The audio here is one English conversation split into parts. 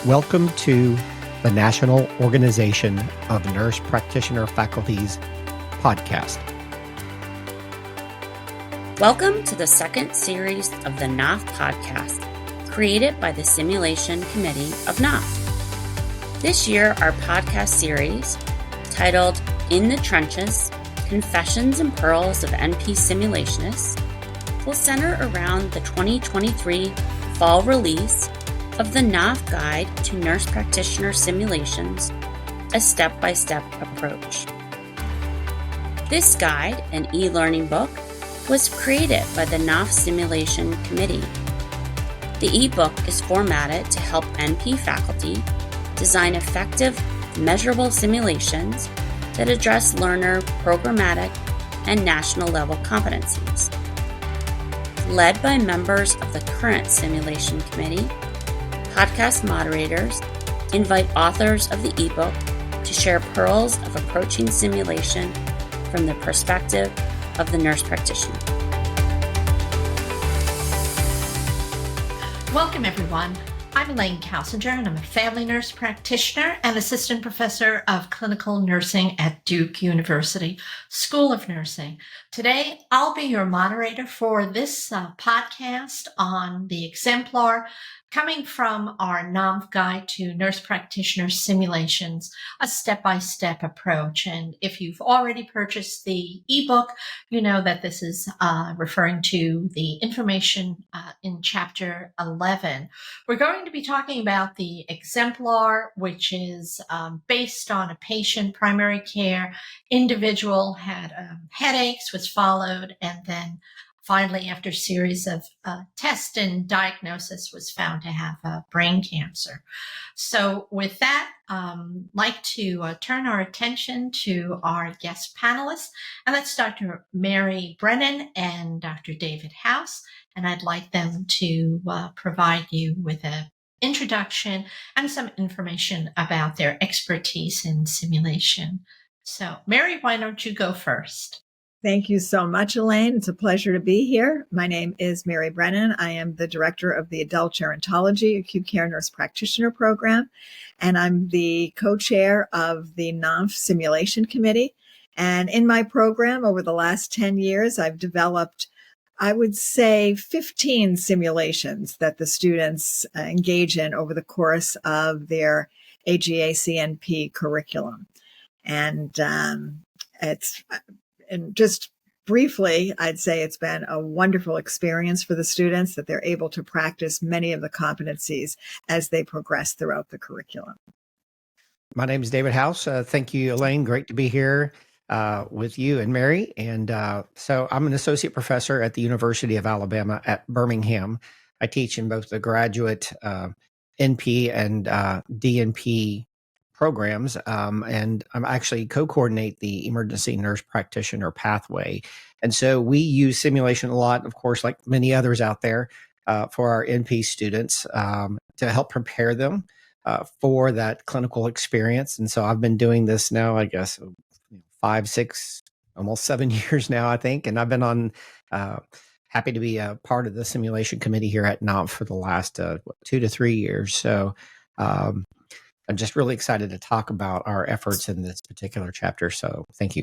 Welcome to the National Organization of Nurse Practitioner Faculties podcast. Welcome to the second series of the NONPF podcast, created by the Simulation Committee of NONPF. This year, our podcast series, titled In the Trenches, Confessions and Pearls of NP Simulationists, will center around the 2023 fall release of the NONPF Guide to Nurse Practitioner Simulations, a step-by-step approach. This guide, an e-learning book, was created by the NONPF Simulation Committee. The e-book is formatted to help NP faculty design effective, measurable simulations that address learner programmatic and national level competencies. Led by members of the current Simulation Committee, podcast moderators invite authors of the ebook to share pearls of approaching simulation from the perspective of the nurse practitioner. Welcome, everyone. I'm Elaine Kauschinger, and I'm a family nurse practitioner and assistant professor of clinical nursing at Duke University School of Nursing. Today, I'll be your moderator for this podcast on the Exemplar, coming from our NONPF Guide to Nurse Practitioner Simulations, a step-by-step approach. And if you've already purchased the ebook, you know that this is referring to the information in Chapter 11. We're going to be talking about the Exemplar, which is based on a patient, primary care individual, had headaches, was followed, and then finally, after a series of tests and diagnosis, was found to have brain cancer. So with that, I'd like to turn our attention to our guest panelists, and that's Dr. Mary Brennan and Dr. David House, and I'd like them to provide you with an introduction and some information about their expertise in simulation. So, Mary, why don't you go first? Thank you so much, Elaine. It's a pleasure to be here. My name is Mary Brennan. I am the director of the Adult Gerontology Acute Care Nurse Practitioner Program, and I'm the co-chair of the NONPF Simulation Committee. And in my program over the last 10 years, I've developed, I would say, 15 simulations that the students engage in over the course of their AGA-CNP curriculum. And just briefly, I'd say it's been a wonderful experience for the students that they're able to practice many of the competencies as they progress throughout the curriculum. My name is David House. Thank you, Elaine. Great to be here with you and Mary. And so I'm an associate professor at the University of Alabama at Birmingham. I teach in both the graduate NP and DNP programs, and I'm actually co-coordinate the emergency nurse practitioner pathway. And so we use simulation a lot, of course, like many others out there, for our NP students to help prepare them for that clinical experience. And so I've been doing this now, I guess, 5, 6, almost 7 years now, I think. And I've been on, happy to be a part of the simulation committee here at NONPF for the last 2 to 3 years. So I'm just really excited to talk about our efforts in this particular chapter. So thank you.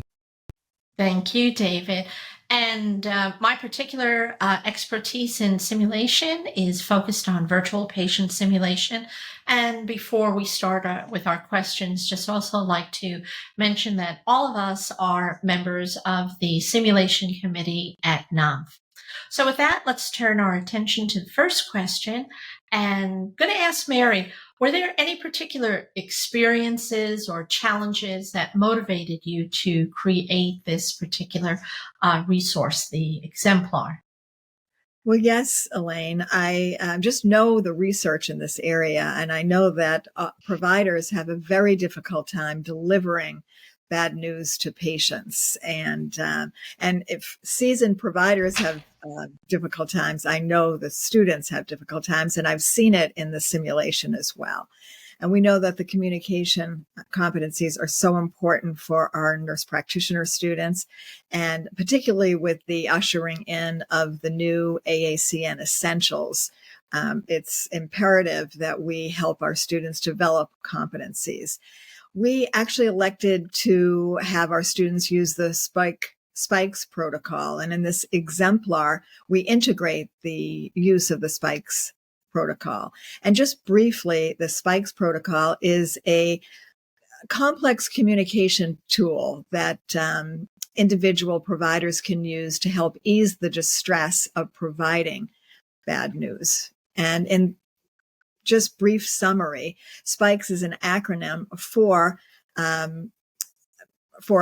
Thank you, David. And my particular expertise in simulation is focused on virtual patient simulation. And before we start with our questions, just also like to mention that all of us are members of the Simulation Committee at NONPF. So with that, let's turn our attention to the first question. And going to ask Mary, were there any particular experiences or challenges that motivated you to create this particular resource, the Exemplar? Well, yes, Elaine, I just know the research in this area, and I know that providers have a very difficult time delivering bad news to patients. And if seasoned providers have difficult times, I know the students have difficult times, and I've seen it in the simulation as well. And we know that the communication competencies are so important for our nurse practitioner students, and particularly with the ushering in of the new AACN Essentials it's imperative that we help our students develop competencies. We actually elected to have our students use the Spikes protocol. And in this exemplar, we integrate the use of the Spikes protocol. And just briefly, the Spikes protocol is a complex communication tool that individual providers can use to help ease the distress of providing bad news. And in just brief summary, Spikes is an acronym for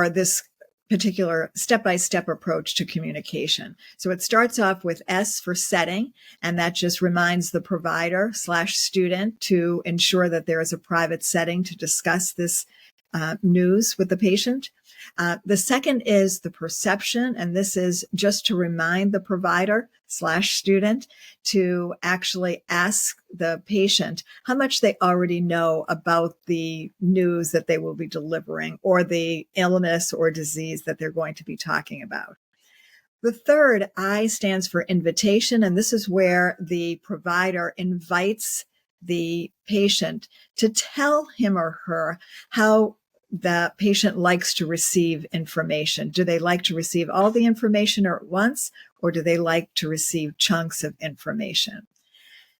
this particular step-by-step approach to communication. So it starts off with S for setting, and that just reminds the provider/student to ensure that there is a private setting to discuss this news with the patient. The second is the perception, and this is just to remind the provider/student to actually ask the patient how much they already know about the news that they will be delivering or the illness or disease that they're going to be talking about. The third, I, stands for invitation, and this is where the provider invites the patient to tell him or her how the patient likes to receive information. Do they like to receive all the information at once, or do they like to receive chunks of information?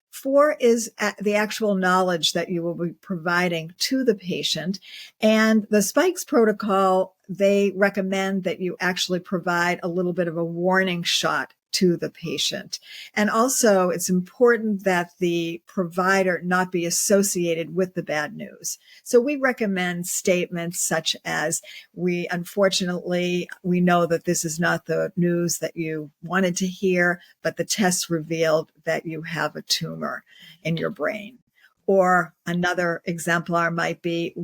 4 is the actual knowledge that you will be providing to the patient. And the Spikes protocol, they recommend that you actually provide a little bit of a warning shot to the patient. And also, it's important that the provider not be associated with the bad news. So we recommend statements such as, unfortunately, we know that this is not the news that you wanted to hear, but the tests revealed that you have a tumor in your brain. Or another exemplar might be,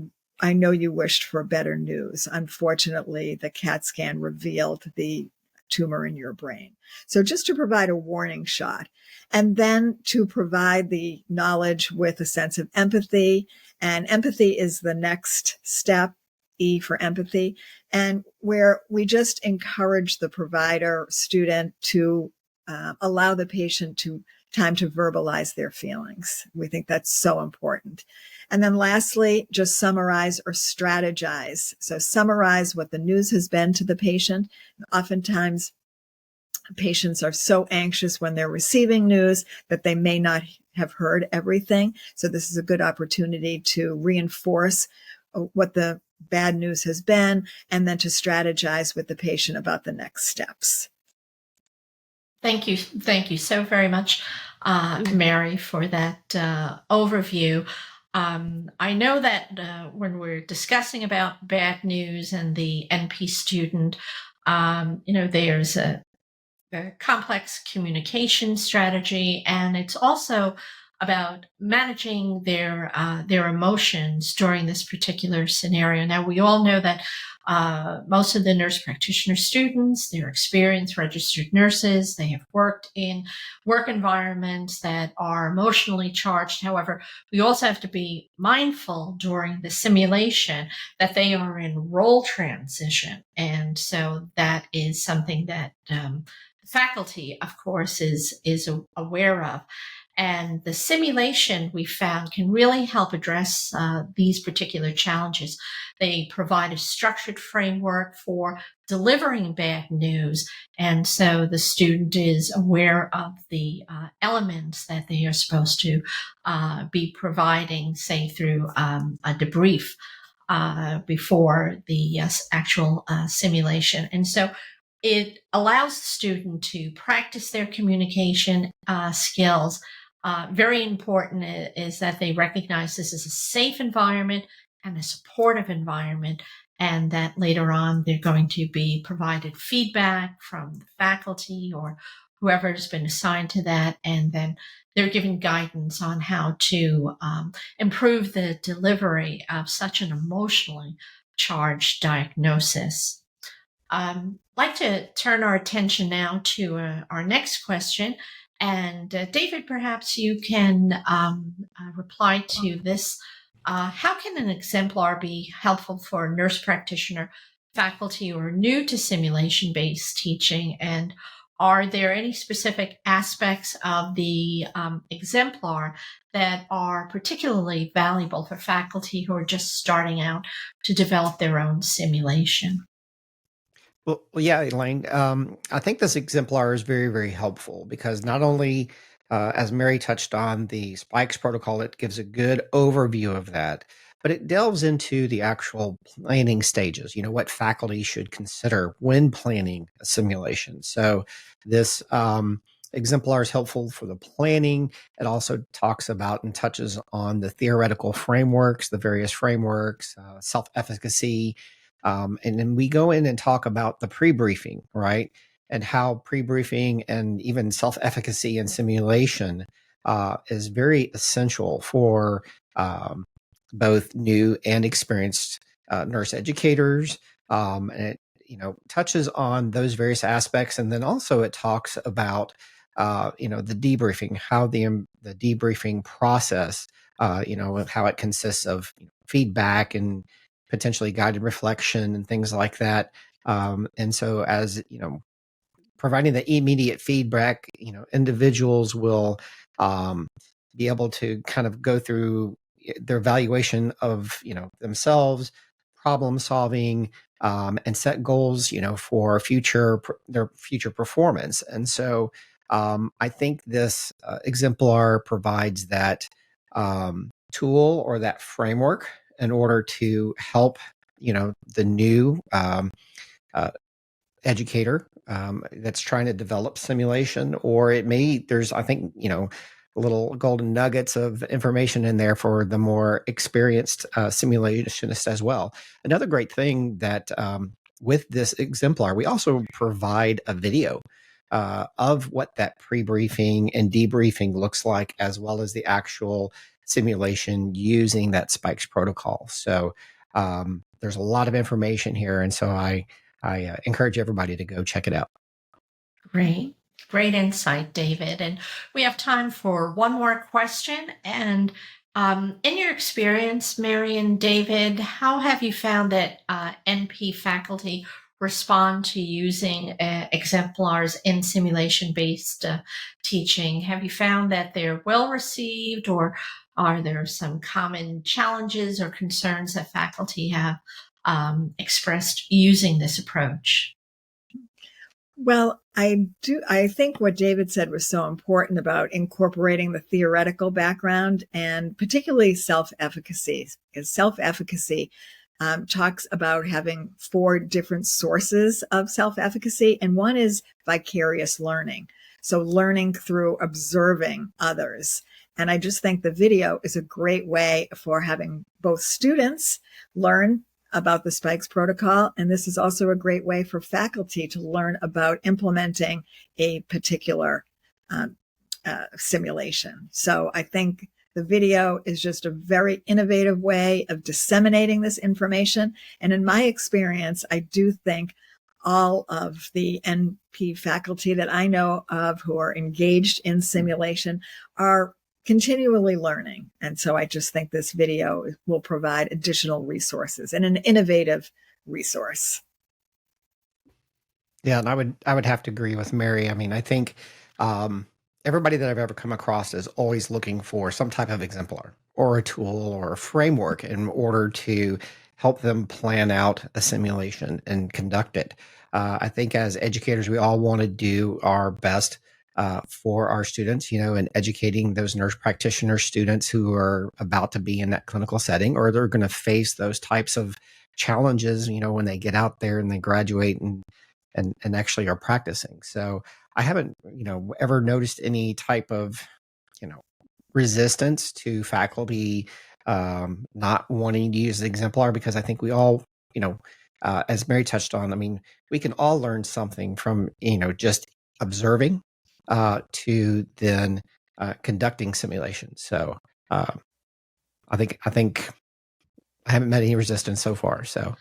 I know you wished for better news. Unfortunately, the CAT scan revealed the tumor in your brain. So just to provide a warning shot, and then to provide the knowledge with a sense of empathy. And empathy is the next step, E for empathy, and where we just encourage the provider student to allow the patient time to verbalize their feelings. We think that's so important. And then lastly, just summarize or strategize. So summarize what the news has been to the patient. Oftentimes, patients are so anxious when they're receiving news that they may not have heard everything. So this is a good opportunity to reinforce what the bad news has been, and then to strategize with the patient about the next steps. Thank you. Thank you so very much, Mary, for that overview. I know that when we're discussing about bad news and the NP student, there's a complex communication strategy, and it's also about managing their emotions during this particular scenario. Now, we all know that most of the nurse practitioner students, they're experienced registered nurses. They have worked in work environments that are emotionally charged. However, we also have to be mindful during the simulation that they are in role transition. And so that is something that the faculty, of course, is aware of. And the simulation, we found, can really help address these particular challenges. They provide a structured framework for delivering bad news. And so the student is aware of the elements that they are supposed to be providing, say, through a debrief before the actual simulation. And so it allows the student to practice their communication skills. Very important is that they recognize this is a safe environment and a supportive environment, and that later on they're going to be provided feedback from the faculty or whoever has been assigned to that, and then they're given guidance on how to improve the delivery of such an emotionally charged diagnosis. I'd like to turn our attention now to our next question. And David, perhaps you can reply to this. How can an exemplar be helpful for a nurse practitioner, faculty, or new to simulation-based teaching? And are there any specific aspects of the exemplar that are particularly valuable for faculty who are just starting out to develop their own simulation? Well, yeah, Elaine. I think this exemplar is very, very helpful because not only, as Mary touched on, the spikes protocol, it gives a good overview of that, but it delves into the actual planning stages, what faculty should consider when planning a simulation. So this exemplar is helpful for the planning. It also talks about and touches on the theoretical frameworks, the various frameworks, self-efficacy, and then we go in and talk about the pre-briefing, right? And how pre-briefing and even self-efficacy and simulation is very essential for both new and experienced nurse educators. And it, touches on those various aspects. And then also it talks about, the debriefing, how the debriefing process, how it consists of feedback and potentially guided reflection and things like that. And so as, providing the immediate feedback, individuals will be able to kind of go through their evaluation of, themselves, problem solving, and set goals, for their future performance. And so I think this exemplar provides that tool or that framework in order to help the new educator that's trying to develop simulation, or there's I think little golden nuggets of information in there for the more experienced simulationist as well. Another great thing that with this exemplar, we also provide a video of what that pre-briefing and debriefing looks like, as well as the actual simulation using that spikes protocol. So there's a lot of information here, and so I encourage everybody to go check it out. Great. Great insight, David. And we have time for one more question. And in your experience, Mary and David, how have you found that NP faculty respond to using exemplars in simulation-based teaching? Have you found that they're well received, or are there some common challenges or concerns that faculty have expressed using this approach? Well, I think what David said was so important about incorporating the theoretical background and particularly self-efficacy, because self-efficacy talks about having 4 different sources of self-efficacy, and one is vicarious learning. So learning through observing others. And I just think the video is a great way for having both students learn about the spikes protocol. And this is also a great way for faculty to learn about implementing a particular simulation. So I think the video is just a very innovative way of disseminating this information. And in my experience, I do think all of the NP faculty that I know of who are engaged in simulation are continually learning. And so I just think this video will provide additional resources and an innovative resource. Yeah, and I would have to agree with Mary. I mean, I think everybody that I've ever come across is always looking for some type of exemplar or a tool or a framework in order to help them plan out a simulation and conduct it. I think as educators, we all want to do our best for our students, and educating those nurse practitioner students who are about to be in that clinical setting, or they're going to face those types of challenges, when they get out there and they graduate and actually are practicing. So I haven't, ever noticed any type of, resistance to faculty not wanting to use the exemplar, because I think we all, as Mary touched on, I mean, we can all learn something from, just observing to then conducting simulations. So I think I haven't met any resistance so far. So.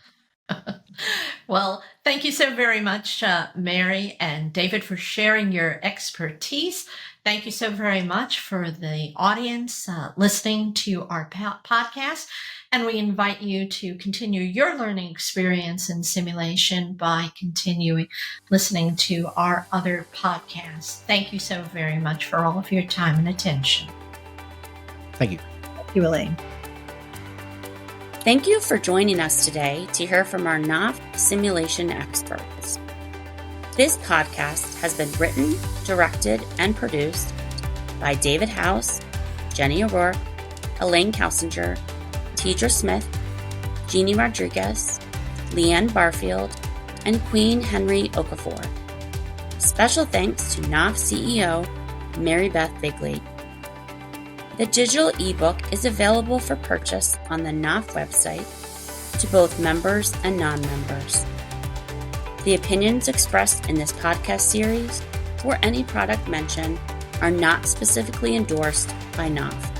Well, thank you so very much, Mary and David, for sharing your expertise Thank you so very much for the audience listening to our podcast. And we invite you to continue your learning experience in simulation by continuing listening to our other podcasts. Thank you so very much for all of your time and attention. Thank you. Thank you, Elaine. Thank you for joining us today to hear from our NONPF simulation experts. This podcast has been written, directed, and produced by David House, Jeannie O'Rourke, Elaine Kauschinger, Tedra Smith, Jeannie Rodriguez, Leanne Barfield, and Queen Henry-Okafor. Special thanks to NONPF CEO Mary Beth Bigley. The digital ebook is available for purchase on the NONPF website to both members and non-members. The opinions expressed in this podcast series or any product mentioned are not specifically endorsed by NONPF.